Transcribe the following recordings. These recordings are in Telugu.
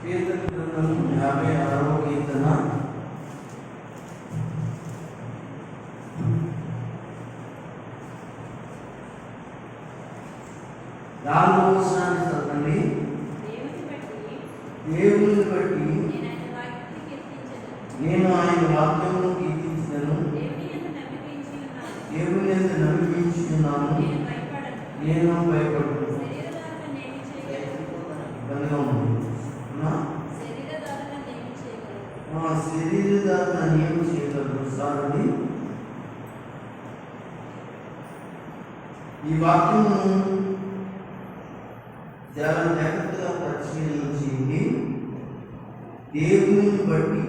కీర్తన గ్రంథం 56వ కీర్తన. నాలుగవ వచనాన్ని చదవండి. దేవుని బట్టి నేను ఆయన వాక్యమును కీర్తించదను. దేవుని యందు నమ్మించి ఉన్నాను, నేను భయపడను. శరీరదారుణ నియమం చేయగలరు సారని. ఈ వాక్యము చాలా జాగ్రత్తగా పరిశీలన చేయండి. దేవుని బట్టి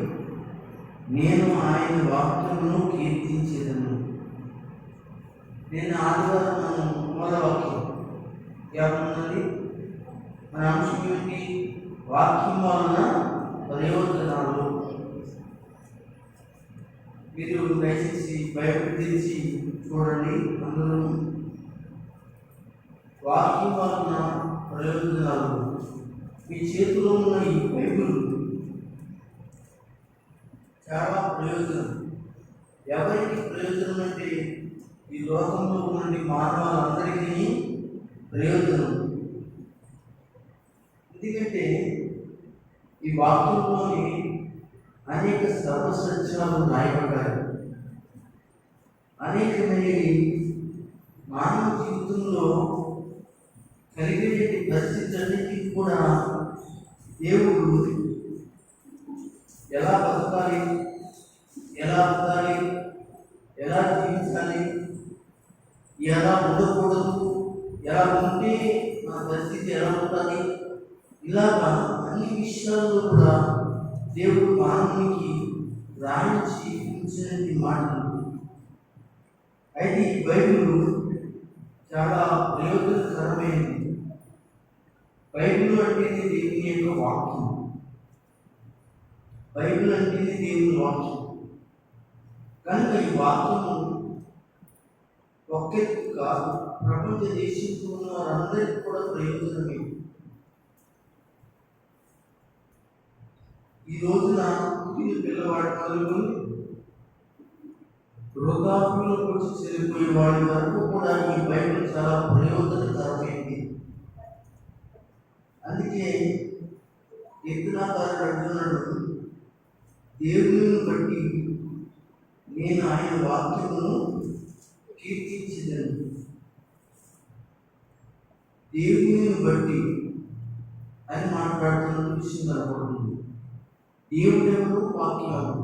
నేను ఆయన వాక్యమును కీర్తించేదను. నేను ఆదివారం మొదల వాక్యం ఏమన్నది? మన అంశం ఏంటి? వాక్యం వలన ప్రయోజనాలు. మీరు దయచేసి బైబిల్ తెరిచి చూడండి. అందులో వాక్యం వలన ప్రయోజనాలు. మీ చేతిలో ఉన్న ఈ బైబిల్ చాలా ప్రయోజనం. ఎవరికి ప్రయోజనం అంటే ఈ లోకంలో ఉన్న మానవులందరికీ ప్రయోజనం. ఎందుకంటే ఈ వాక్యంలోని అనేక సర్వసత్యాలు రాయబడ్డాయి. అనేకమైనవి మానవ జీవితంలో కలిగే పరిస్థితులన్నిటికీ కూడా దేవుడు ఎలా బతకాలి, ఎలా బతకాలి, ఎలా జీవించాలి, ఎలా ఉండకూడదు, ఎలా ఉంటే నా పరిస్థితి ఎలా ఉంటుంది, ఇలాగా అన్ని విషయాల్లో కూడా దేవుడు మానవునికి రాయించి ఉంచినటువంటి మాటలు. అయితే ఈ బైబిల్ చాలా ప్రయోజనకరమైనది. బైబిల్ అంటేనే దేవుని యొక్క వాక్యం. బైబిల్ అంటేనే దేవుని వాక్యం. కనుక ఈ వాక్యము ఒక్కెత్తుగా ప్రపంచ దేశంలో ఉన్న వారందరికీ కూడా ప్రయోజనమే. ఈ రోజున పుట్టిన పిల్లవాడి మొదలుకొని వృద్ధాప్యంలోకి వచ్చి చెల్లిపోయే వాడి వరకు కూడా ఈ బైబిల్ చాలా ప్రయోజనకరమైంది. అందుకే కీర్తనాకారుడు అంటున్నాడు, దేవుని బట్టి నేను ఆయన వాక్యమును కీర్తించదను. దేవుని బట్టి అని మాట్లాడుతున్న విషయం కనపడుతుంది. దేవుడు ఎవరు? వాక్యం.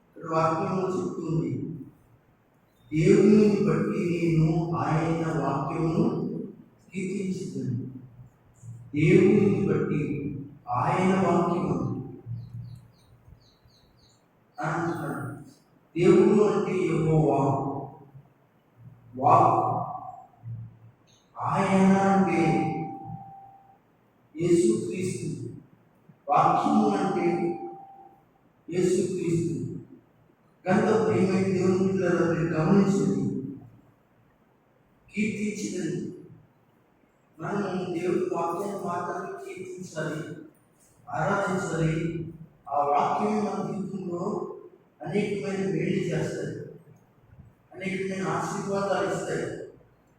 ఇక్కడ వాక్యంలో చెప్తుంది, దేవుని బట్టి నేను ఆయన వాక్యమును కీర్తించదను. దేవుని బట్టి ఆయన వాక్యము అంటున్నాడు. దేవుడు అంటే యెహోవా, వాక్. ఆయన అంటే యేసుక్రీస్తు, వాక్యము అంటే యేసుక్రీస్తు. కనుక ప్రియమైన దేవుని పిల్లలు గమనించండి, కీర్తించదని. మనం దేవుడి వాక్యాన్ని మాత్రమే కీర్తించాలి, ఆరాధించాలి. ఆ వాక్యం మన జీవితంలో అనేకమైన మేలు చేస్తాయి, అనేకమైన ఆశీర్వాదాలు ఇస్తాయి.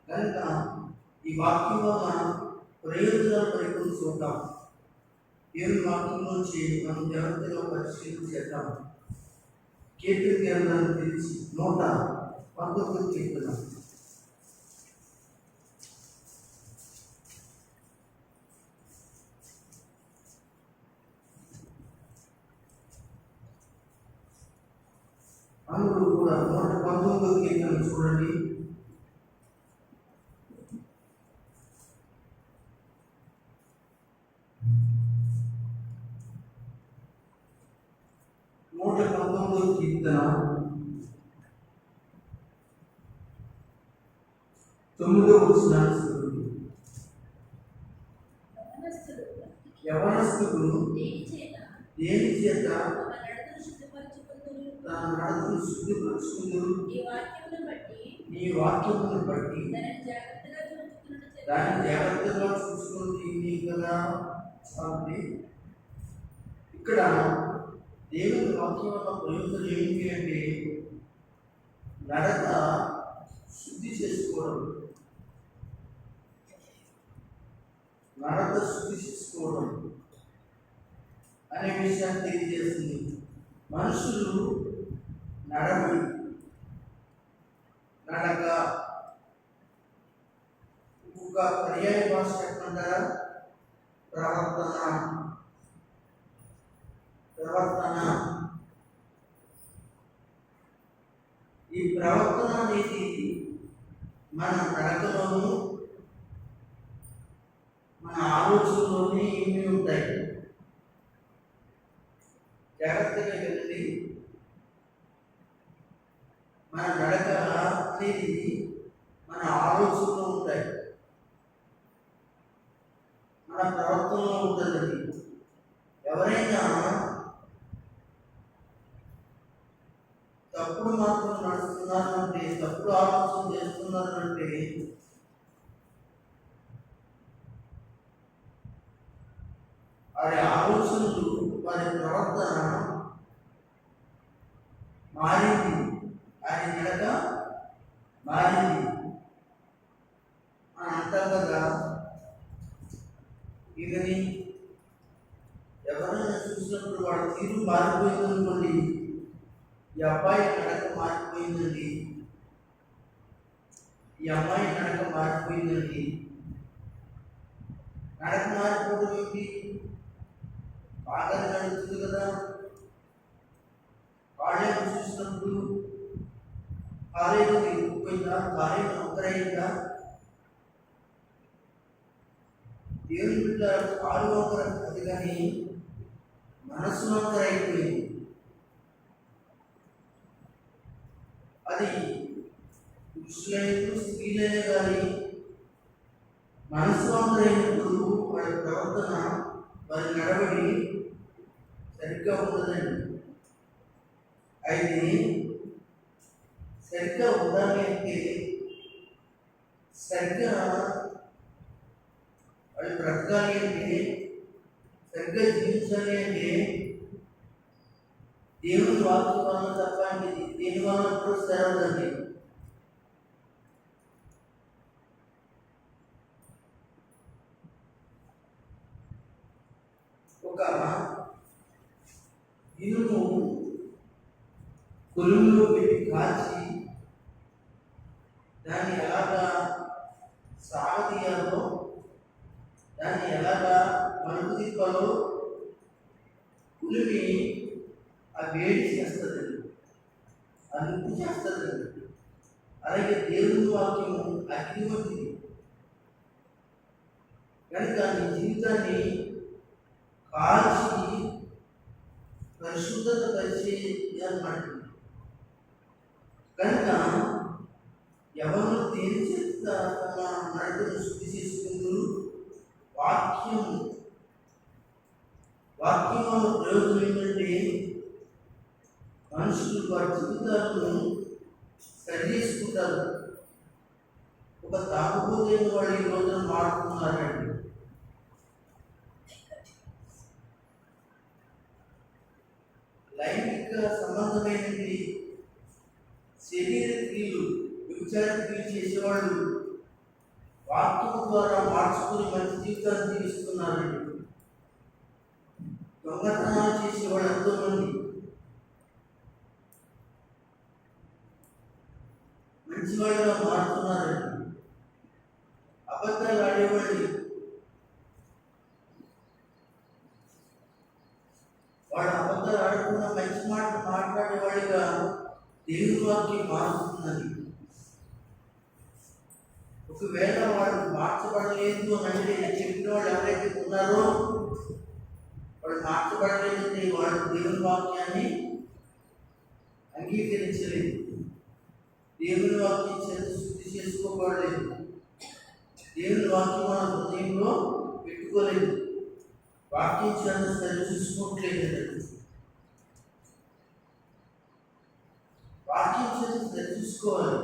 కనుక ఈ వాక్యం వల్ల ప్రయోజనాలు పరికరం చూద్దాం. దేవుని వాక్యంలోంచి మనం జాగ్రత్తగా పరిశీలన చేద్దాం. కీర్తన గ్రంథాన్ని తెలిసి 119 కీర్తన. అందులో కూడా 119 కీర్తన చూడండి. కీర్తన 9వ వచనాన్ని చదువుతుంది. యవనస్తులు దేని చేత తన నడతను శుద్ధిపరుచుకుందురు? నీ వాక్యమును బట్టి దాన్ని జాగ్రత్తగా చూసుకుంటుంది కదా అంటే ఇక్కడ దేవుని వాక్యం వల్ల ప్రయోజనం ఏంటి అంటే నడక శుద్ధి చేసుకోవడం, నడక శుద్ధి చేసుకోవడం అనే విషయాన్ని తెలియజేస్తుంది. మనుషులు నడవడి, నడక ఒక పర్యాయ భాష చెప్పమంటారా? ప్రవర్తన. ఈ ప్రవర్తన అనేది మన నడకలోను మన ఆలోచనలోనే ఏమి ఉంటాయి. జాగ్రత్తగా వెళ్ళి మన నడక అనేది మన ఆలోచనలో ఉంటాయి, మన ప్రవర్తనలో ఉంటుందండి. ఎవరైనా తప్పుడు మార్గం నడుస్తున్నారంటే, తప్పుడు ఆలోచన చేస్తున్నారంటే వారి ఆలోచనలు, వారి ప్రవర్తన మారింది, ఆయన నడక మారింది అని అంటారు కదా. ఇదని ఎవరైనా చూసినప్పుడు వాడి తీరు మారిపోయిందనుకోండి, ఈ అబ్బాయి నడక మారిపోయిందండి, ఈ అమ్మాయి నడక మారిపోయిందండి. నడక మారిపోవడం ఏంటి? బాగా నడుస్తుంది కదా, కాళ్ళను చూసినప్పుడు కాలేజీ తిరిగిపోయిందా, కాలేజీ వంకరైందా? దేవుని బిడ్డ కాలు వంకర అది కానీ మనసు వంకరైపోయింది. అది పురుషులైన స్త్రీలైన కానీ మనసు వంకరైనప్పుడు వారి ప్రవర్తన, వారి నడవడి సరిగ్గా ఉండదండి. అయితే సరిగ్గా ఉండాలి అంటే, సరిగ్గా వాళ్ళు బ్రతకాలి అంటే, సరిగ్గా జీవించాలి అంటే దేవుని వాక్యం వల్ల తప్ప దేని వల్ల కూడా స్థిరవదండి. ఒక ఇనుము కొలువులో పెట్టి కాల్చి దాన్ని ఎలాగా సాగతీయాలో, దాన్ని ఎలాగా మలుపు తిప్పాలో కులిమి ఆ వేడి చేస్తుందండి, ఆ నిప్పు చేస్తుందండి. అలాగే దేవుని వాక్యము అగ్ని వంటిది కనుక నీ జీవితాన్ని కాల్చి పరిశుద్ధత పరిచేది అన్నమాట. కనుక ఎవరు దేని చేత తమ నడకను శుద్ధి చేసుకుందరు? వాక్యం వల్ల ప్రయోజనం ఏంటంటే మనుషులు వారి జీవితాలను సరి చేసుకుంటారు. ఒక తాగుబోతే వాళ్ళు ఈ రోజున మారుతున్నారండి. లైంగిక సంబంధమైనది శరీర క్రియలు, విచార క్రియలు చేసేవాళ్ళు వాక్యం ద్వారా మార్చుకుని మంచి జీవితాన్ని జీవిస్తున్నారండి. దొంగతనాలు చేసేవాళ్ళు ఎంతో మంది మంచి వాళ్ళగా మారుతున్నారండి. అబద్ధాలు ఆడేవాళ్ళు వాడు అబద్ధాలు ఆడకుండా మంచి మాట మాట్లాడేవాడిగా దేవుని వాక్యం మారుతున్నది. ఒకవేళ వాడు మార్చబడలేదు అని అంటే, చెప్పిన వాళ్ళు ఎవరైతే ఉన్నారో వాడు మార్చబడలేదంటే వాడు దేవుని వాక్యాన్ని అంగీకరించలేదు, దేవుని వాక్యం చేత శుద్ధి చేసుకోబడలేదు, దేవుని వాక్యం మన హృదయంలో పెట్టుకోలేదు, వాక్యం చేత సరి చూసుకోవట్లేదు. వాక్యం చేత సరి చూసుకోవాలి.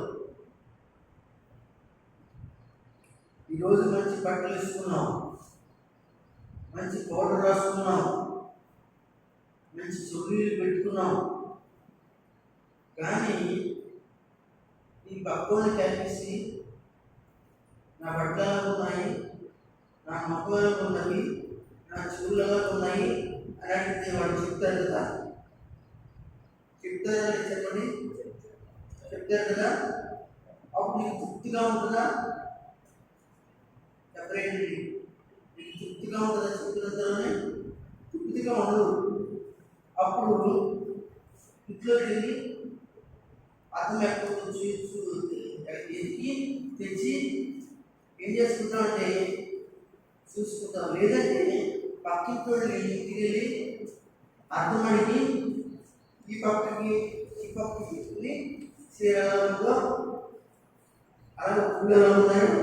ఈరోజు మంచి బట్టలు వేసుకున్నాం, మంచి పౌడర్ రాసుకున్నాం, మంచి చొల్లీలు పెట్టుకున్నాం. కానీ ఈ పక్కని కలిసి నా బట్టలు ఉన్నాయి, నా మొక్కలు ఉన్నవి, నా చెవులలో ఉన్నాయి అని అడిగితే వాడు చెప్తారు కదా. చెప్తారా చెప్పండి, చెప్తారు కదా. అప్పుడు నీకు తృప్తిగా ఉంటుందా? చెప్పండి, నీకు తృప్తిగా ఉంటుందా? చెప్పినంతలోనే తృప్తిగా ఉండదు. అప్పుడు ఇంట్లో వెళ్ళి అర్థం ఎక్కడికి ఎదిగి తెచ్చి ఏం చేసుకుంటామంటే చూసుకుంటాం. లేదంటే పక్కింట్లో ఇంటికి వెళ్ళి అర్థం అడిగి ఈ పక్కకి తీసుకుని చీరలో అలాగే పూలు ఎలా ఉన్నాయో,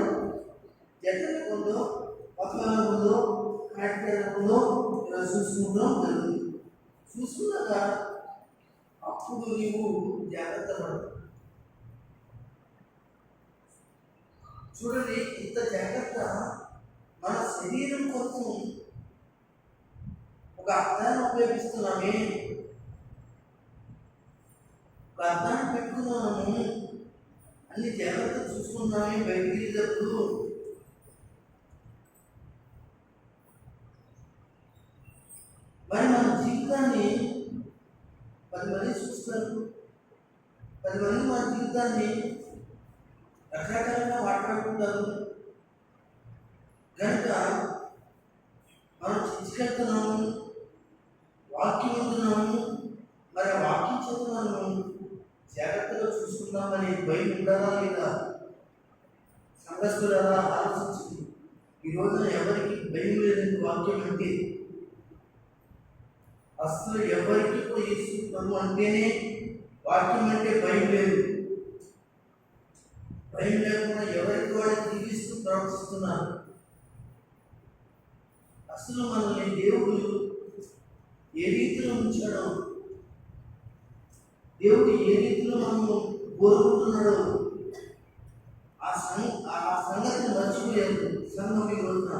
జతలు ఉందో, పక్కన ఉందో, కాటికల ఉందో ఇలా చూసుకుంటాం జరుగుతుంది. చూసుకున్నాక అప్పుడు నీవు జాగ్రత్త పడవు. చూడండి, ఇంత జాగ్రత్త మన శరీరం కోసం ఒక అర్థాన్ని ఉపయోగిస్తున్నామే, ఒక అర్థాన్ని పెట్టుకున్నాము, అన్ని జాగ్రత్త చూసుకున్నామే. బయటికి వెళ్ళేటప్పుడు మరి మన జీవితాన్ని 10 మంది చూస్తారు, 10 మంది మన జీవితాన్ని రకరకాలుగా మాట్లాడుకుంటారు. కనుక మనం చర్చకెళ్తున్నాము, వాక్యం ఉంటున్నాము, మరి ఆ వాక్యం చదువుతున్నాము, జాగ్రత్తగా చూసుకుందామని భయం ఉండాలా లేదా? సంఘస్థులారా ఆలోచించింది. ఈ రోజున ఎవరికి భయం లేదని వాక్యం అంటే, అసలు ఎవరికి కూడా యేసు అంటేనే వాక్యం అంటే భయం లేదు. భయం లేకుండా ఎవరికి వాడు జీవిస్తూ ప్రవర్తిస్తున్నారు. అసలు మనల్ని దేవుడు ఏ రీతిలో ఉంచాడో, దేవుడు ఏ రీతిలో మనము కోరుకుంటున్నాడో ఆ సంగతిని మర్చిపోయారు సంఘం. ఈ రోజున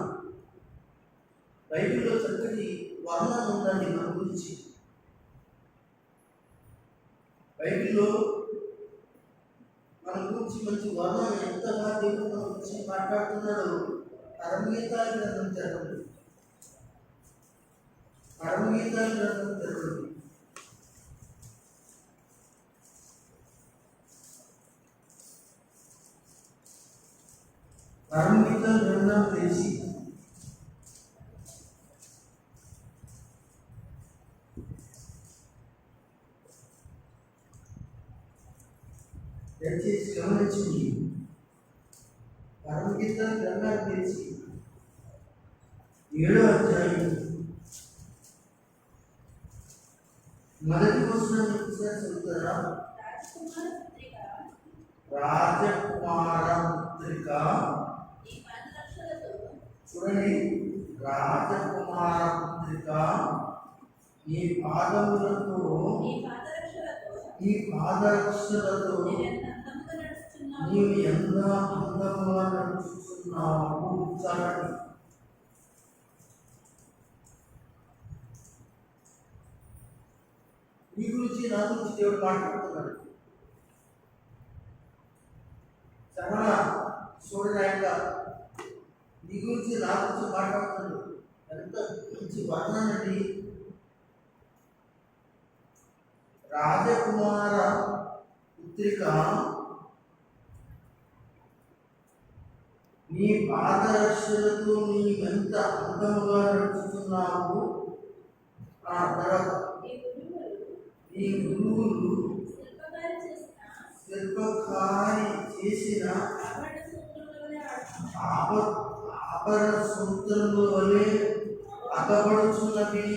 బైబిల్లో చక్కటి వర్ణన ఉందండి మన గురించి. బైబిల్లో మన గురించి మంచి వర్ణన ఎంతగా దేవుడు మన గురించి మాట్లాడుతున్నాడో పరమగీతాల గ్రంథం తెరవండి. పరమగీతాల గ్రంథం తెరవండి. పరమగీతాల గ్రంథం తెరిచి దయచేసి గమనించండి. పరమగీతాల గ్రంథాన్ని తెరిచి 7వ అధ్యాయం మొదటి వచనాన్ని ఒకసారి చదువుతారా? రాజకుమార పుత్రిక, చూడండి, రాజకుమార పుత్రిక, ఈ పాదములతో ఈ పాదరక్షలతో నీవు ఎంత అందముగా నడుచుతున్నావు. చాలండి. నీ గురించి నా గురించి దేవుడు మాట్లాడుతున్నాడు. సరళ చూడండి, ఆయన నీ గురించి నా గురించి మాట్లాడుతున్నాడు. ఎంత మంచి వర్ణనండి. రాజకుమార పుత్రిక, నీ పాదరక్షలతో నీవెంత అందముగా నడుచుతున్నావు. ఆ తర్వాత నీ గురువులు శిల్పకారి చేసిన ఆభరణ సూత్రముల వలె అగపడుచున్నవి.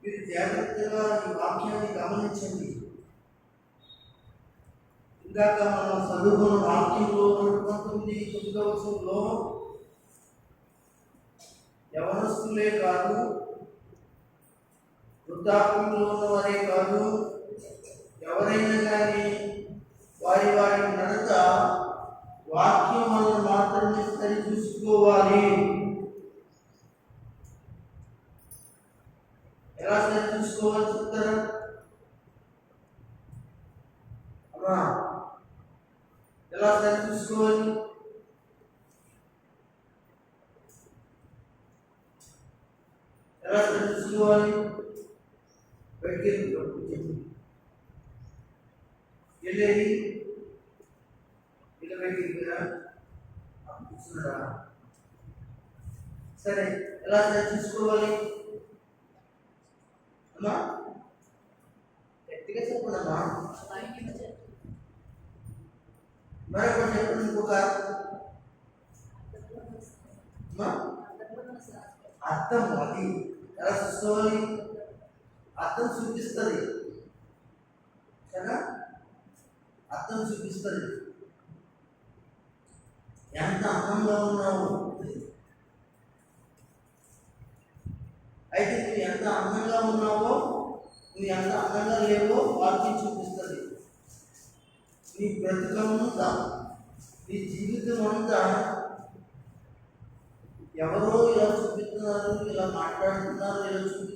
మీరు జాగ్రత్తగా ఈ వాక్యాన్ని గమనించండి. ఇందాక మనం చదువుకున్న వాక్యంలో 19 వచనంలో యవనస్తులే కాదు, వృద్ధాప్యంలో ఉన్నవారే కాదు, ఎవరైనా కానీ వారి నడత ఎలా సరి చూసుకోవాలి? ఎలా సరి చూసుకోవాలి? బయటికి వెళ్ళేది ఇలా బయటికి కూర్చున్నారా? సరే, ఎలా సరి చూసుకోవాలి అమ్మా? గట్టిగా చెప్పండమ్మా. మరొకటి చెప్పండి. ఇంకొక అర్థం, అది ఎలా చూసుకోవాలి? అర్థం చూపిస్తుంది కదా, అర్థం చూపిస్తుంది. ఎంత అందంగా ఉన్నావు, అయితే నువ్వు ఎంత అందంగా ఉన్నావో, నువ్వు ఎంత అందంగా లేవో వాక్యం చూపిస్తుంది. నీ బ్రతుకంతా, నీ జీవితం అంతా ఎవరో ఇలా చూపిస్తున్నారు, ఇలా మాట్లాడుతున్నారు,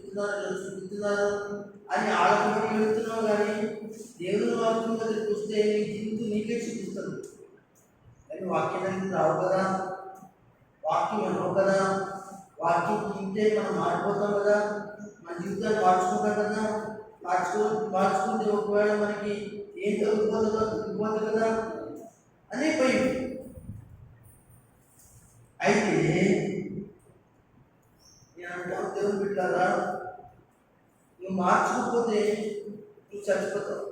ఇలా చూపిస్తున్నారు అని ఆడపడి వెళుతున్నావు. కానీ దేవుని వాక్యం దగ్గరికి వస్తే నీ జీవితం నీకే చూపిస్తుంది. కానీ వాక్యం దగ్గరికి రావు కదా, వాక్యం వినవు కదా, వాక్యం తింటే మనం మారిపోతాం కదా, మన జీవితాన్ని మార్చుకుంటాం కదా. మార్చుకుంటే ఒకవేళ మనకి ఏం తగ్గిపోతుంది కదా అనే భయం. అయితే నేను అంటాను, దేవుని బిడ్డలారా, నువ్వు మార్చుకోకపోతే నువ్వు చచ్చిపోతావు.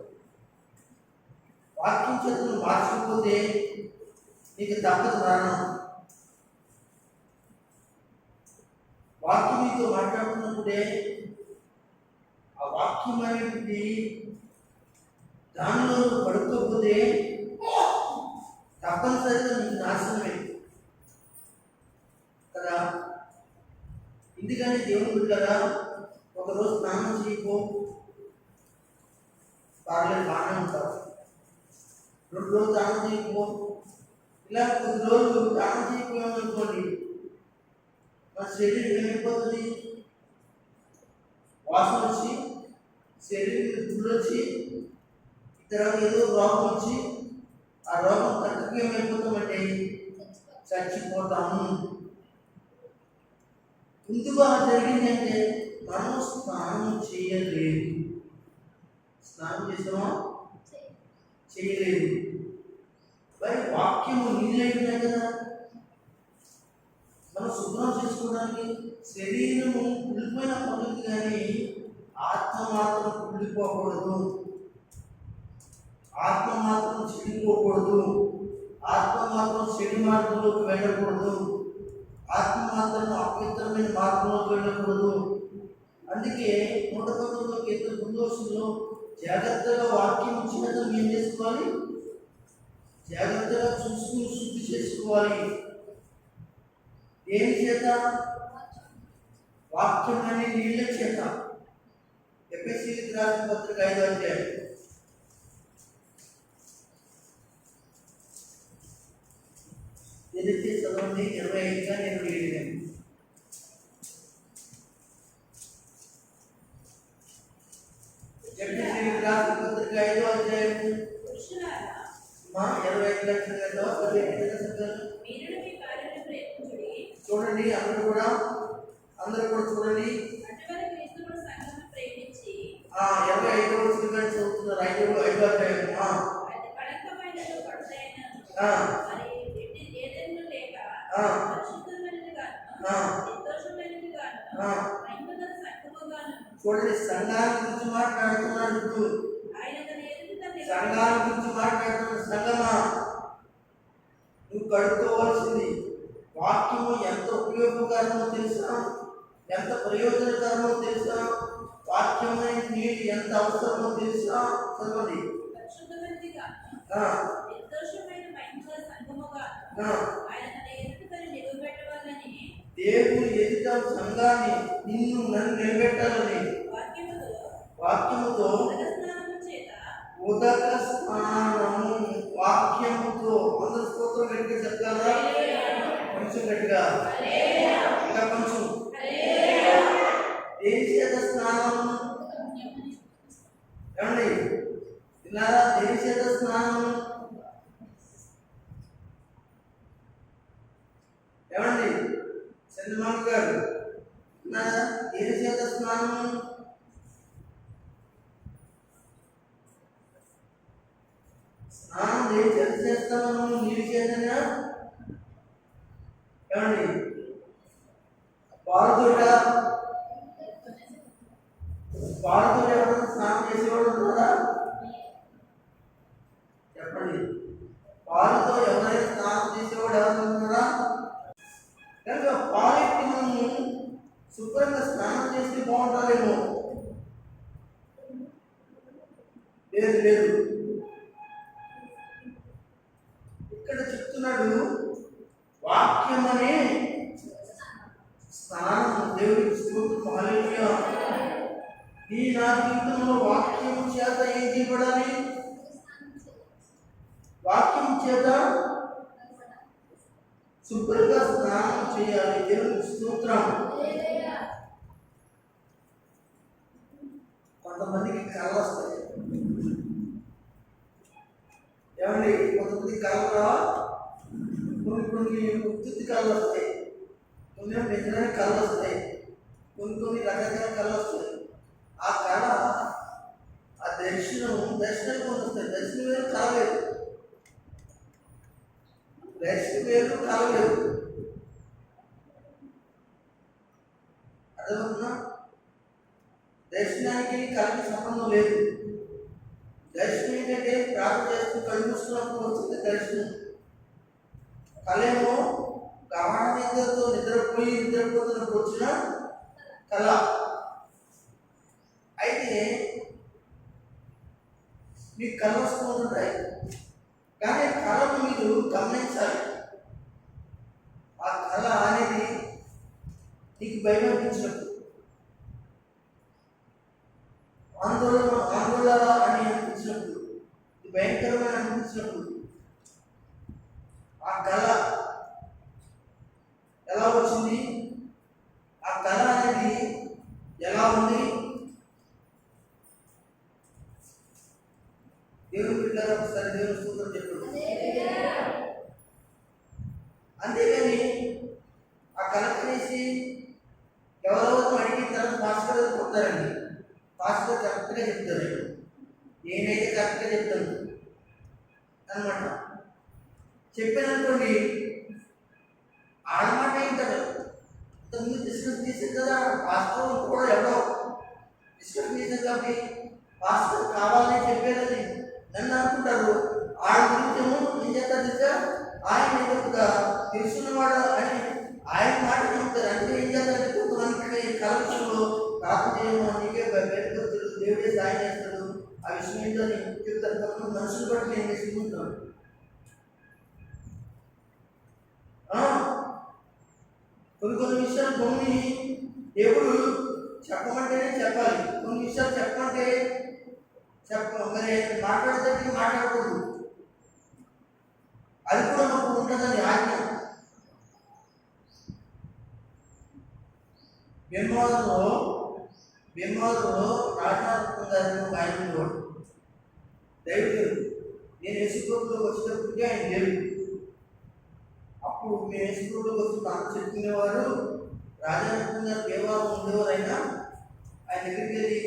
వాక్యం చేత నువ్వు మార్చుకోకపోతే నీకు తప్పదు మరణం. వాక్యం మీతో మాట్లాడుతున్నప్పుడే ఆ వాక్యం అనేది దానిలో పడుకోకపోతే తప్పనిసరిగా నీకు నాశనమే కదా. ఎందుకని దేవుడు బిడ్డలారా, ఒకరోజు స్నానం చేయకో, పర్లేదు బాగానే ఉంటావు. 2 రోజులు స్నానం చేయకో, ఇలా కొద్ది రోజులు స్నానం చేయకపోయామనుకోండి, మన శరీరం ఏమైపోతుంది? వాసన వచ్చి, శరీరం గుళ్ళు వచ్చి, ఇతర ఏదో రోగం వచ్చి, ఆ రోగం తగ్గకి ఏమైపోతామంటే చచ్చిపోతాము. ఎందుకు అలా జరిగిందంటే మనం స్నానం చేయలేదు. స్నానం చేసామా? చేయలేదు. మరి వాక్యము నీళ్ళైపోయినాయి కదా, మనం శుభ్రం చేసుకోవడానికి. శరీరము కుళ్ళిపోయిన పనులు, కానీ ఆత్మ మాత్రం కుళ్ళిపోకూడదు, ఆత్మ మాత్రం చెడిపోకూడదు, ఆత్మ మాత్రం చెడు మార్గంలోకి వెళ్ళకూడదు, ఆత్మ మాత్రం అపవిత్రమైన మార్గంలోకి వెళ్ళకూడదు. అందుకే 119 కీర్తన 3 జాగ్రత్తగా వాక్యం చేత ఏం చేసుకోవాలి? జాగ్రత్తగా చూసుకుని శుద్ధి చేసుకోవాలి. దేని చేత? వాక్యం అనే నీళ్ళ చేత. ఎఫెసీయులకు రాసిన పత్రిక 5వ అధ్యాయం. ఏదైతే చదవండి 25గా నేను వెళ్ళాను. ఎఫెసీయులకు రాసిన పత్రిక 5వ అధ్యాయం 25 లక్షల చూడండి. అందరూ కూడా చూడండి. 25వ వచనం చదువుతున్నారు. 5వ అధ్యాయం. చూడండి, సంఘాల గురించి మాట్లాడుతున్నాడు. సంఘాల గురించి మాట్లాడుతున్న సంఘమా, నువ్వు కడుక్కోవాల్సింది. వాక్యము ఎంత ఉపయోగకరమో తెలుసా? ఎంత ప్రయోజనకరమో తెలుసా? వాక్యమైన నీళ్ళు ఎంత అవసరమో తెలుసా? చదవండి. దేవుడు ఎదుట సంఘాన్ని, నిన్ను నన్ను నిలబెట్టాలని వాక్యముతో ఉదక స్నానము, వాక్యముతో. అందరూ స్తోత్రం గట్టిగా చెప్తారా? కొంచెం గట్టిగా, ఇంకా కొంచెం. దేని చేత స్నానం? ఏమండి విన్నారా? దేని చేత స్నానం? సినిమాంగ గారు నా దేని చేత స్నానం? స్నానం దేని చేత చేస్తాను? నీళ్ళు చేతనా? ఏమండి పాలతోట ఎవరైనా స్నానం చేసేవాడు ఉన్నారా? చెప్పండి. పాలతో ఎవరైనా స్నానం చేసేవాడు ఎవరైనా ఉన్నారా? కనుక పాలెట్టి మనము శుభ్రంగా స్నానం చేస్తే బాగుంటారేమో. లేదు. ఇక్కడ చెప్తున్నాడు వాక్యం అనే స్నానం. దేవుడికి స్తోత్రం, హల్లెలూయా. ఈ నా జీవితంలో వాక్యం చేత ఏం చేయబడాలి? వాక్యం చేత శుభ్రంగా స్నానం చేయాలి. దేవుడికి స్తోత్రం. కొంతమందికి కళ్ళు వస్తాయి. ఏమండి కొంతమంది కళ్ళు రావా? కొన్ని ఉత్తుత్తి కళ్ళు వస్తాయి, కొన్ని నిజమైన కళ్ళు వస్తాయి, కొన్ని రకరకాల కళ్ళు వస్తాయి. ఆ కళ ఆ దర్శనం వస్తాయి. దర్శనం వేరు కలలేదు, దర్శనం వేరు కలలేదు. అర్థమవుతుందా? దర్శనానికి కళకి సంబంధం లేదు. దర్శనం ఏంటంటే ప్రార్థన చేస్తూ కళ్ళు మూసుకున్నప్పుడు వస్తుంది దర్శనం. కళేమో గాఢ నిద్రతో నిద్రపోతున్నప్పుడు వచ్చిన కళ. అయితే మీకు కళ వస్తూ ఉంటాయి, కానీ కళను మీరు గమనించాలి. ఆ కళ అనేది నీకు భయం అనిపించినప్పుడు, ఆందోళన అని అనిపించినప్పుడు, భయంకరమైన అనిపించినప్పుడు, ఆ కళ ఎలా వచ్చింది, ఆ కళ అనేది ఎలా ఉంది? దేవుని బిడ్డలారా ఒకసారి దేవుని స్తోత్రం చెప్పండి. అంతేగాని ఆ కళ చేసి ఎవరెవరు అడిగి తన పాస్టర్ కొడతారండి. పాస్టర్ కరెక్ట్గా చెప్తారు, నేనైతే కరెక్ట్గా చెప్తాను అనమాట. చెప్పాననుకోండి ఆడమాట ఏంటారు. ఇంతకుముందు డిస్కస్ చేశారు కదా పాస్టర్ కూడా ఎవరో డిస్కస్ చేశారు కాబట్టి పాస్టర్ కావాలని చెప్పేదని నన్ను అనుకుంటారు. ఆడ గురించేమో ఏం చేస్తారు తెలుసా, ఆయన తెలుసున్నవాడు అని ఆయన మాట చెప్తారు. అంటే ఏం చేస్తారు, కొంతమందికి కలెక్షన్లో ప్రార్థన చేయమో నీకే బయటకు దేవుడే సాయం చేస్తాడు ఆ విషయం ఏంటో చెప్తారు. కొంతమంది మనుషులు బట్టి నేను చేసుకుంటాను. కొన్ని విషయాలు కొన్ని దేవుడు చెప్పమంటేనే చెప్పాలి, కొన్ని విషయాలు చెప్పమంటే మరి మాట్లాడితే మాట్లాడకూడదు. అది కూడా మాకు ఉంటుందని ఆజ్ఞ. భీమవరంలో రాజనాథం గారు ఆయన ఉండేవాడు దైవజుడు. నేను యేసుప్రభులోకి వచ్చినప్పటికీ ఆయన లేడు. అప్పుడు మేము యేసుప్రభులోకి వచ్చి నాకు చెప్పుకునేవారు. రాజనాథం గారు దేవాలయం ఉండేవారైనా ఆయన దగ్గరికి వెళ్ళి,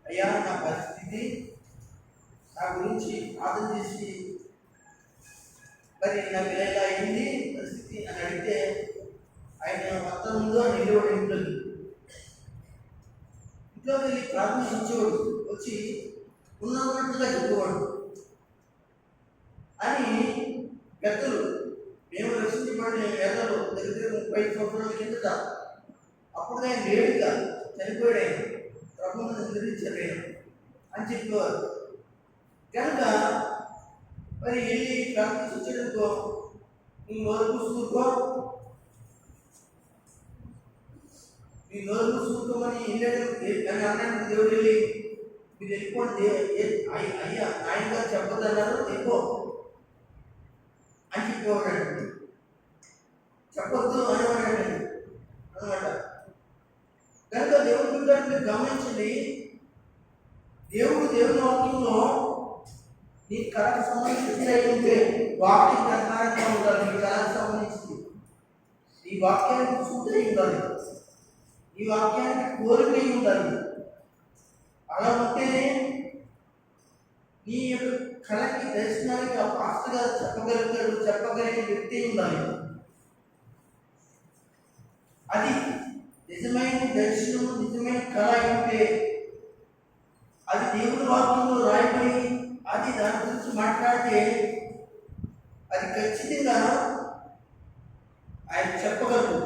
అయ్యా నా పరిస్థితి, నా గురించి ప్రార్థన చేసి మరి నాకు ఇలా అయింది పరిస్థితి అని అడిగితే ఆయన మొత్తం ముందు అని వెళ్ళేవాడు. ఇంట్లో వెళ్ళి ప్రార్థించేవాడు, వచ్చి ఉన్నట్టుగా చెప్పేవాడు అని. పెద్దలు మేము రక్షించబడిన పెద్దలు దగ్గర 35 సంవత్సరాల కిందట అప్పుడు ఆయన లేడుగా చనిపోయాడు, ఆయన ప్రభువును నిర్వహించాడు ఆయన అని చెప్పేవారు. కనుక మరి వెళ్ళి ప్రార్థించి వచ్చేటప్పుడు నీ నోరు చూసుకోమని వెళ్ళాడు అని అన్నాడు. దేవుడు వెళ్ళి మీరు వెళ్ళిపోండి, అయ్యా ఆయన గారు చెప్పొద్దన్నారు, వెళ్ళిపో అని చెప్పేవాడు. చెప్పొద్దు అనేవాడు అనమాట. కనుక దేవుడి బిడ్డలను మీరు గమనించండి. దేవుని వాక్యంలో నీ కళకు సంబంధించి ఉంటే వాక్యం ప్రకారంగా ఉండాలి. నీ కళకు సంబంధించింది, నీ ఈ వాక్యానికి శుద్ధి ఉండాలి, ఈ వాక్యానికి కోరిక ఉండాలి. అలా ఉంటేనే నీ యొక్క కళకి దర్శనానికి ఆ పాస్టర్ గారు చెప్పగలిగే వ్యక్తి ఉండాలి. అది నిజమైన దర్శనం, నిజమైన కళ ఉంటే అది దేవుని వాక్యంలో రాయబడి అది దాని గురించి మాట్లాడితే అది ఖచ్చితంగా ఆయన చెప్పగలరు.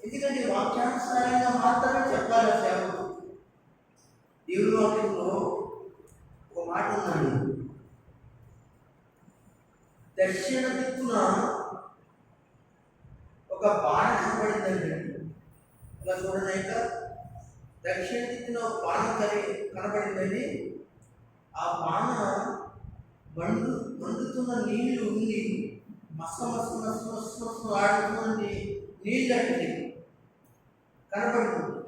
ఎందుకంటే వాక్యానుసారంగా మాత్రమే చెప్పాలి సేవకు. దేవుని వాక్యంలో ఒక మాట ఉందండి, దక్షిణ దిక్కున ఒక బాణ కనబడిందండి. ఇలా చూడండి, దక్షిణ దిక్కున ఒక బాణ కనబడిందండి. ఆ బాణ మండుతున్న నీళ్లు ఉండి మస్సు ఆడుతున్నది నీళ్ళు అంటే కనబడుతుంది.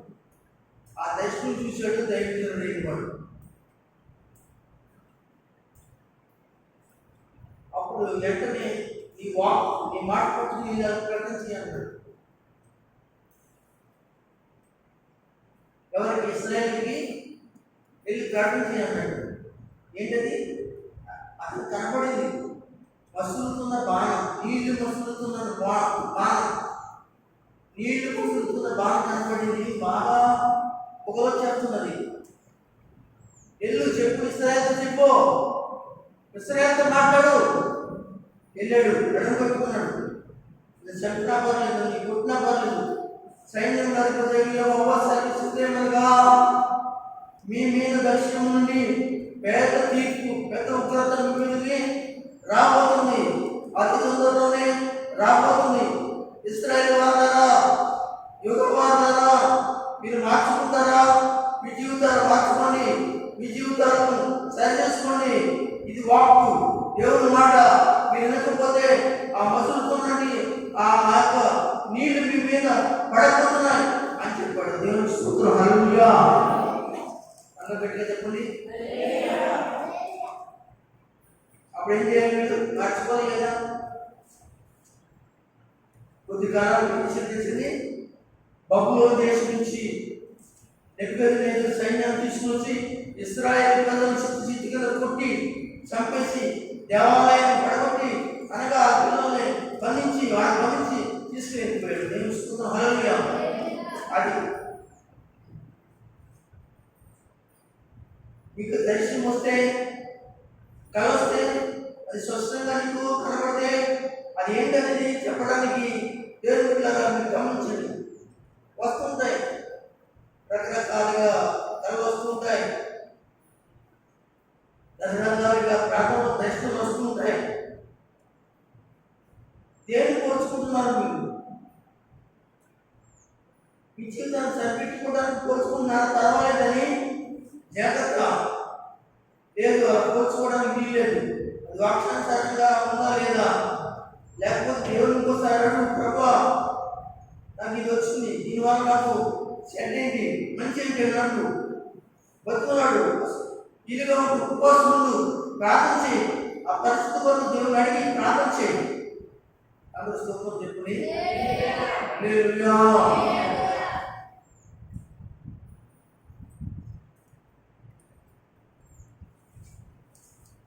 ఆ దర్శనం చూశాడు దైవజనుడు వాడు. అప్పుడు వెంటనే నీ మాట పట్టుకుని ప్రకటన చేయాలన్నాడు. ఎవరికి? ఇశ్రాయేలుకి వెళ్ళి ప్రకటన చేయాలన్నాడు. ఏంటది? అది కనపడింది, మసులుతున్న బాణం, నీళ్లు మసులుతున్న బాణం, నీళ్లు మసులుతున్న బాణం కనపడింది. బాగా పొగ వచ్చేస్తున్నది. వెళ్ళు చెప్పు, ఇశ్రాయేలుతో చెప్పు, ఇశ్రాయేలుతో మాట్లాడు. వెళ్ళాడు, నడుము కట్టుకున్నాడు. చెప్పినా పర్లేదు, నీ కొట్టినా పర్లేదు, సైన్యం నలుగురేమనగా మీ మీద దర్శనం నుండి పెద్ద తీర్పు, పెద్ద ఉగ్రత మీదకి రాబోతుంది, అతి తొందరలోనే రాబోతుంది. ఇశ్రాయేలు వారులారా, యుగ వారులారా, మీరు మార్చుకుంటారా? మీ జీవితాలు మార్చుకోండి, మీ జీవితాలను సరి చేసుకోండి. ఇది వాక్కు, దేవుని మాట. మీరు వినకపోతే ఆ మసులుతోనండి ఆ యొక్క నీళ్లు మీ మీద పడకపోతున్నాయి అని చెప్పాడు. దేవుని స్తోత్రం, హల్లెలూయా. అన్న గట్టిగా చెప్పండి. అప్పుడు ఏం చేయాలి? మీరు మర్చిపోయి కదా. కొద్ది కాలం తెలిసింది, బబులోను దేశం నుంచి నెబుకద్నెజరు సైన్యాన్ని తీసుకొచ్చి ఇశ్రాయేలు ప్రజలను చిత్తుగా కొట్టి చంపేసి దేవాలయాన్ని పడగొట్టి అనగా ఆ పిల్లల్ని బంధించి తీసుకువెళ్ళిపోయాడు. దేవుని స్తోత్రం, హల్లెలూయా. అది మీకు దర్శనం వస్తే, కళ వస్తే, అది స్పష్టంగా నీకు కనబడితే అది ఏంటనేది చెప్పడానికి దేవుని బిడ్డలారా మీరు గమనించండి. వస్తుంటాయి, రకరకాలుగా కళలు వస్తుంటాయి, రకరకాలుగా ప్రాంతంలో దర్శనం వస్తుంటాయి. దేన్ని పోల్చుకుంటున్నారు మీరు? మీ జీవితాన్ని సరిపెట్టుకోవడానికి పోల్చుకుంటున్నారు, పర్వాలేదని జాగ్రత్త. లేదు, పోల్చుకోవడానికి వీల్లేదు. అది వాక్యానుసారంగా ఉందా లేదా? లేకపోతే దేవుని ఇంకోసారి అడుగు, ప్రభువా నాకు ఇది వచ్చింది, దీనివల్ల నాకు చెడ్డ ఏంటి, మంచి ఏంటి అన్నాడు. బతుకున్నాడు, ఇదిగా ఉపవాసం ముందు ప్రార్థన చేయి. ఆ పరిస్థితి కొరకు దేవుని అడిగి ప్రార్థన చేయి. అందరూ స్తోత్రం చెప్పుని. హల్లెలూయా.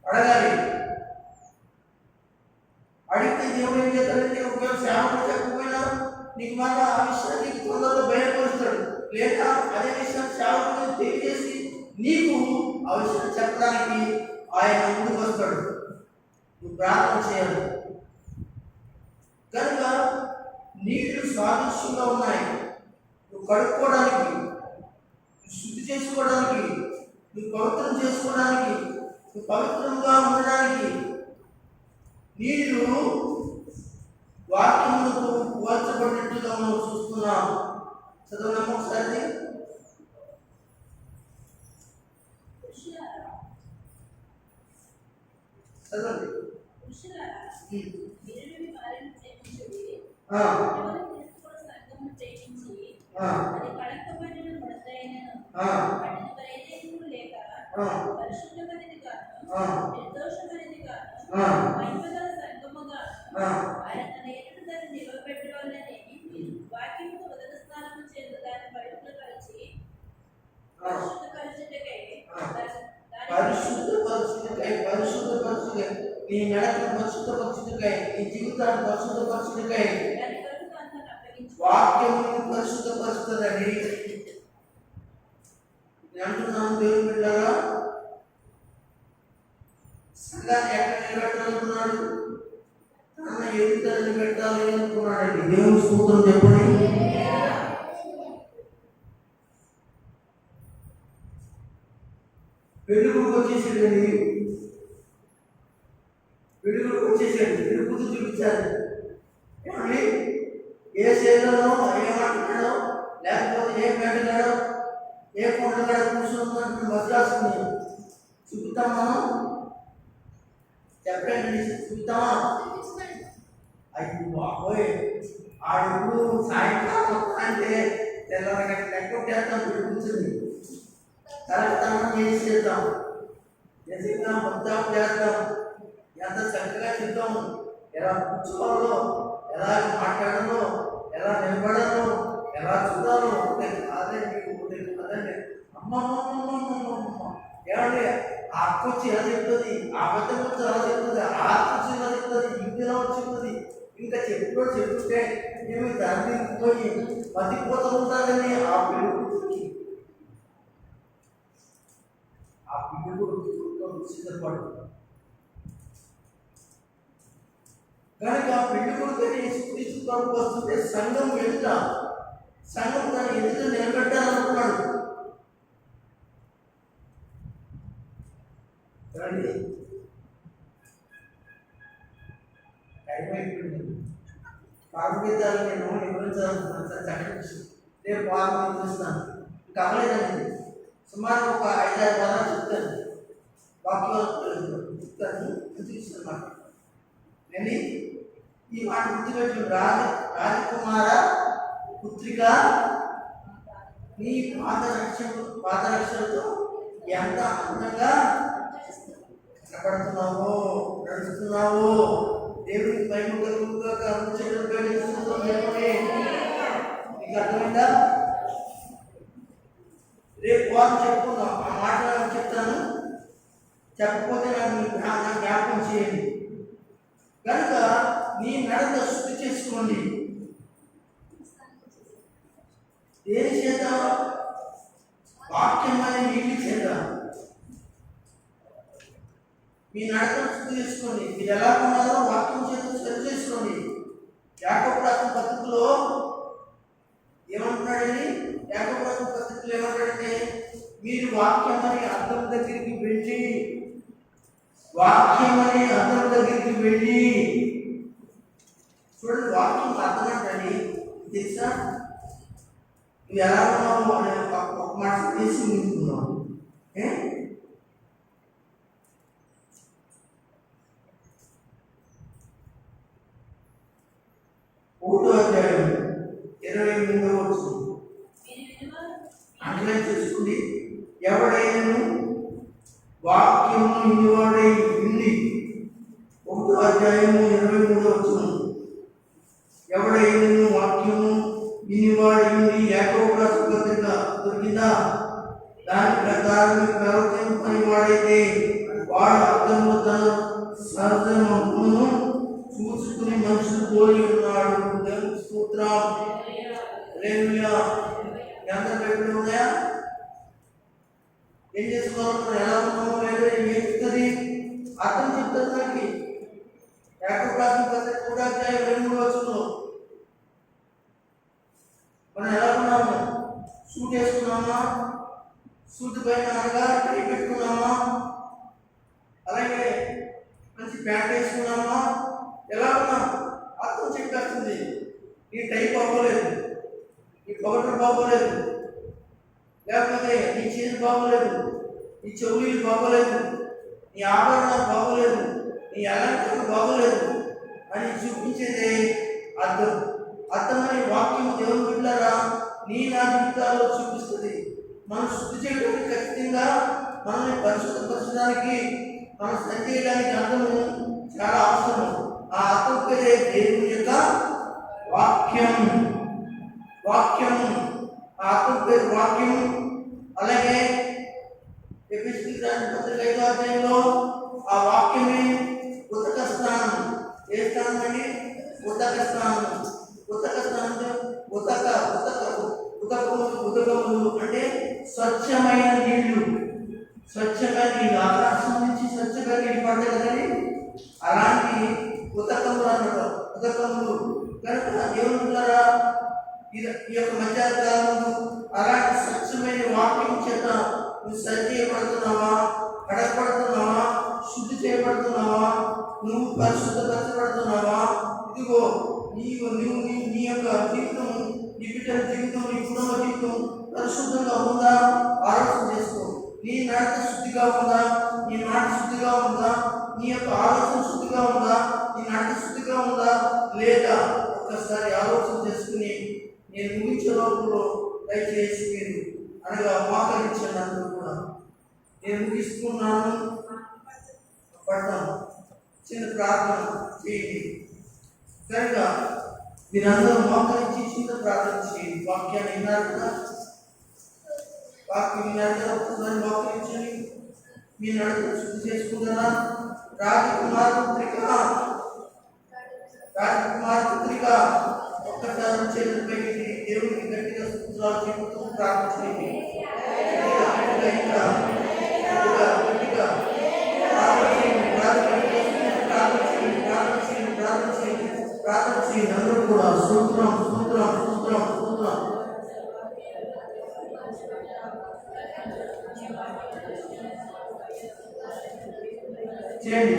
అడగాలి. అడిగితే దేవుడు ఏం చేస్తాడంటే, ఒకవేళ సేవలు చెప్పకపోయినా నీకు మళ్ళీ ఆ విషయాన్ని తొందరగా బయటపరుస్తాడు. లేక అదే విషయం సేవకులు తెలియజేసి నీకు ఆ విషయం చెప్పడానికి ఆయన ముందుకు వస్తాడు. నువ్వు ప్రార్థన చేయాలి. కనుక నీళ్లు సాదృశ్యంగా ఉన్నాయి. నువ్వు కడుక్కోవడానికి, నువ్వు శుద్ధి చేసుకోవడానికి, నువ్వు పవిత్రం చేసుకోవడానికి, నువ్వు పవిత్రంగా ఉండడానికి నీళ్లు వాక్యములకు పోల్చబడినట్టుగా మనం చూస్తున్నాం. చదవనమ్మా ఒకసారి. చదవండి. పరిశుద్ధపరచుటకై నీ నడకను పరిశుద్ధపరచుటకై నీ జీవితాన్ని పరిశుద్ధపరచుటకై వాక్యమును పరిశుద్ధపరుస్తుందండి. అంటున్నాను దేవుని బిడ్డలారా, సంఘాన్ని ఎక్కడ నిలబెట్టాలనుకున్నాడు? తన ఎదుట నిలబెట్టాలి అనుకున్నాడండి. దేవుని స్తోత్రం చెప్పండి. వెలుగుకు వచ్చేసాడండి. వెలుగుకు వచ్చేసాడు. వెలుగుతూ చూపించాడు. ఏమండి, ఏ శైలలో ఏమంటున్నాడో, లేకపోతే ఏ పెట్టగాడో, ఏ కొండగాడో కూర్చున్నట్టు వదిలేస్తుంది. చూపుతాం మనం? చెప్పండి, చూపుతామా? అయ్యి బాబోయ్, ఆడు సాయంకాలం అంటే తెల్లవారి లెక్క చేస్తాం. కూర్చుంది తలస్థానం చేసేద్దాం, నిజంగా మొత్తం చేద్దాం. ఎంత చక్కగా చేద్దాం. ఎలా కూర్చోవాలో, ఎలా మాట్లాడాలో, ఎలా నిలబడాలో, ఎలా చూడాలో కాదండి. కదండి అమ్మమ్మమ్మమ్మమ్మ ఏమండి, ఆ అక్క వచ్చి ఎలా చెప్తుంది, ఆ పెద్ద వచ్చి ఎలా చెప్తుంది, ఆ వచ్చి ఎలా చెప్తుంది, ఇంక ఎలా వచ్చి చెప్తుంది. ఇంకా చెప్పుకోడు చెప్తుంటే మేము దాన్ని పోయి మతిపోతూ ఉంటారని ఆ పిల్లలకి ఆ పిల్లలు సిద్ధపడు. కనుక ఆ పెళ్లి కొడుకుని తీసుకొని వస్తుంటే సంఘం ఎదుట, సంఘం తన ఎదుట నిలబెట్టాలనుకున్నాడు. టైం అయిపోయింది. భాగవతాలు నేను వివరించాలనుకున్నాను. సార్ చక్కటి రేపు వారం చూస్తాను. ఇంకా అవ్వలేదండి. సుమారు ఒక 5-6 వారాలు చెప్తాను. వాక్యాలు చెప్తాను. చూపిస్తాను. నేను ఈ మాట గుర్తుపెట్టు. రాజకుమార పుత్రిక, నీ పాదరక్షలతో ఎంత అందంగా కనపడుతున్నావో, నడుస్తున్నావో. దేవుడికి మహిమ కలుగుగా మీకు అర్థమైందా? రేపు వారు చెప్పుకుందాం. ఆ మాట చెప్తాను. చెప్పకపోతే నాకు జ్ఞాపకం చేయండి. కనుక నీ నడక శుద్ధి చేసుకోండి. దేని చేత? వాక్యం అనే నీళ్ళు చేత మీ నడకను శుద్ధి చేసుకోండి. మీరు ఎలా ఉన్నారో వాక్యం చేత సరి చేసుకోండి. యాకోబు రాసిన పత్రికలో ఏమంటున్నాడండి? యాకోబు రాసిన పత్రికలో ఏమంటాడంటే, మీరు వాక్యం అనే అర్థం దగ్గరికి వెళ్ళి, వాక్యం అనే అర్థం దగ్గరికి వెళ్ళి చూడండి. వాక్యం అర్థం అంటండి తెలుసా? నువ్వు ఎలా ఉన్నావు అనే ఒక మాట తీసి ఉంటున్నావు. ఒకటో అధ్యాయం 23వ వచనం అండర్లైన్ చేసుకోండి. ఎవడైనా వాక్యము వినివాడై ఉంది. 1వ అధ్యాయము 23వ వచనం. ఎవడైనా వాక్యము వినివాడై ఉంది. యాకోబు రాసిన పత్రిక దొరికిందా? దాని ప్రకారం ప్రవర్తింపని వాడైతే వాడు అర్థంలో తన సహజమును చూసుకుని మనుషులు పోలి ఉన్నాడు. దేవుని స్తోత్రం. హల్లెలూయా. అందరి బైబిల్ ఉన్నాయా? ఏం చేసుకోవాలి? ఎలా ఉన్నామో లేదో ఏం చెప్తుంది? అర్థం చెప్తుంది మనకి. యాకోబు రాసిన పత్రిక 3వ అధ్యాయం 23వ వచనంలో మనం ఎలా ఉన్నాము? సూట్ వేసుకున్నామా? సూట్ పైన అనగా టై పెట్టుకున్నామా? అలాగే మంచి ప్యాంట్ వేసుకున్నామా? ఎలా ఉన్నాం? అర్థం చెప్పేస్తుంది. నీ టై బాగోలేదు, నీ పౌడర్ బాగోలేదు, లేకపోతే నీ చేతి బాగోలేదు, నీ చెవులు బాగోలేదు, నీ ఆభరణాలు బాగోలేదు, నీ అలంకరణ బాగోలేదు అని చూపించేదే అర్థం. అర్థమని వాక్యం దేవుని బిడ్డలారా నీ నా జీవితాల్లో చూపిస్తుంది. మనం శుద్ధి చేయడానికి ఖచ్చితంగా మనల్ని పరిశుద్ధపరచడానికి, మనం సరి చేయడానికి అర్థము చాలా అవసరం. ఆ అర్థం పేరే దేవుని యొక్క వాక్యం. వాక్యం ఆ అర్థం పేరు వాక్యం. అలాగే ఎఫెసీయులకు రాసిన పత్రిక 5వ అధ్యాయంలో ఆ వాక్యమే ఉతక స్నానం. ఏ స్నానం అండి? ఉతక స్నానం. ఉతక స్నానం ఉతక ఉతక ఉతకములు అంటే స్వచ్ఛమైన నీళ్లు. స్వచ్ఛమైన నీళ్ళు, ఆకాశం నుంచి స్వచ్ఛమైన నీళ్ళు పడతాయి కదండి, అలాంటి ఉతకములు అన్నమాట. ఉతకములు కనుక దేవుడున్నారా ఈ యొక్క మధ్యాహ్నకాలంలో అలాంటి స్వచ్ఛమైన వాక్యం చేత నువ్వు సరి చేయబడుతున్నావా, కడగబడుతున్నావా, శుద్ధి చేయబడుతున్నావా, నువ్వు పరిశుద్ధపరచబడుతున్నావా? ఇదిగో నీ యొక్క జీవితం, నీ బిడ్డల జీవితం, నీ కుటుంబ జీవితం పరిశుద్ధంగా ఉందా? ఆలోచన చేసుకో. నీ నడత శుద్ధిగా ఉందా? నీ మాట శుద్ధిగా ఉందా? నీ యొక్క ఆలోచన శుద్ధిగా ఉందా? నీ నడత శుద్ధిగా ఉందా లేదా? ఒక్కసారి ఆలోచన చేసుకుని నేను ముగించే లోపల దయచేసి మీరు అనగా మోకరించినందుకు కూడా నేను ముగిస్తున్నాను. పడతాను, చిన్న ప్రార్థన చేయండి. కనుక మీరందరూ మోకరించి చిన్న ప్రార్థన చేయండి. వాక్యాన్ని విన్నారు కదా, వాక్యం విన్నారు కదా, ఒక్కసారి మోకరించండి. మీ నడుపు శుద్ధి చేసుకుంటారా? రాజకుమార్ పుత్రిక ఒక్కసారి చేతులపై దేవుడికి గట్టిగా స్తోత్రాలు చెబుతూ ప్రార్థన చేయండి. ప్రార్థన చేయండి. అందరూ కూడా స్తోత్రం స్తోత్రం స్తోత్రం స్తోత్రం చేయండి.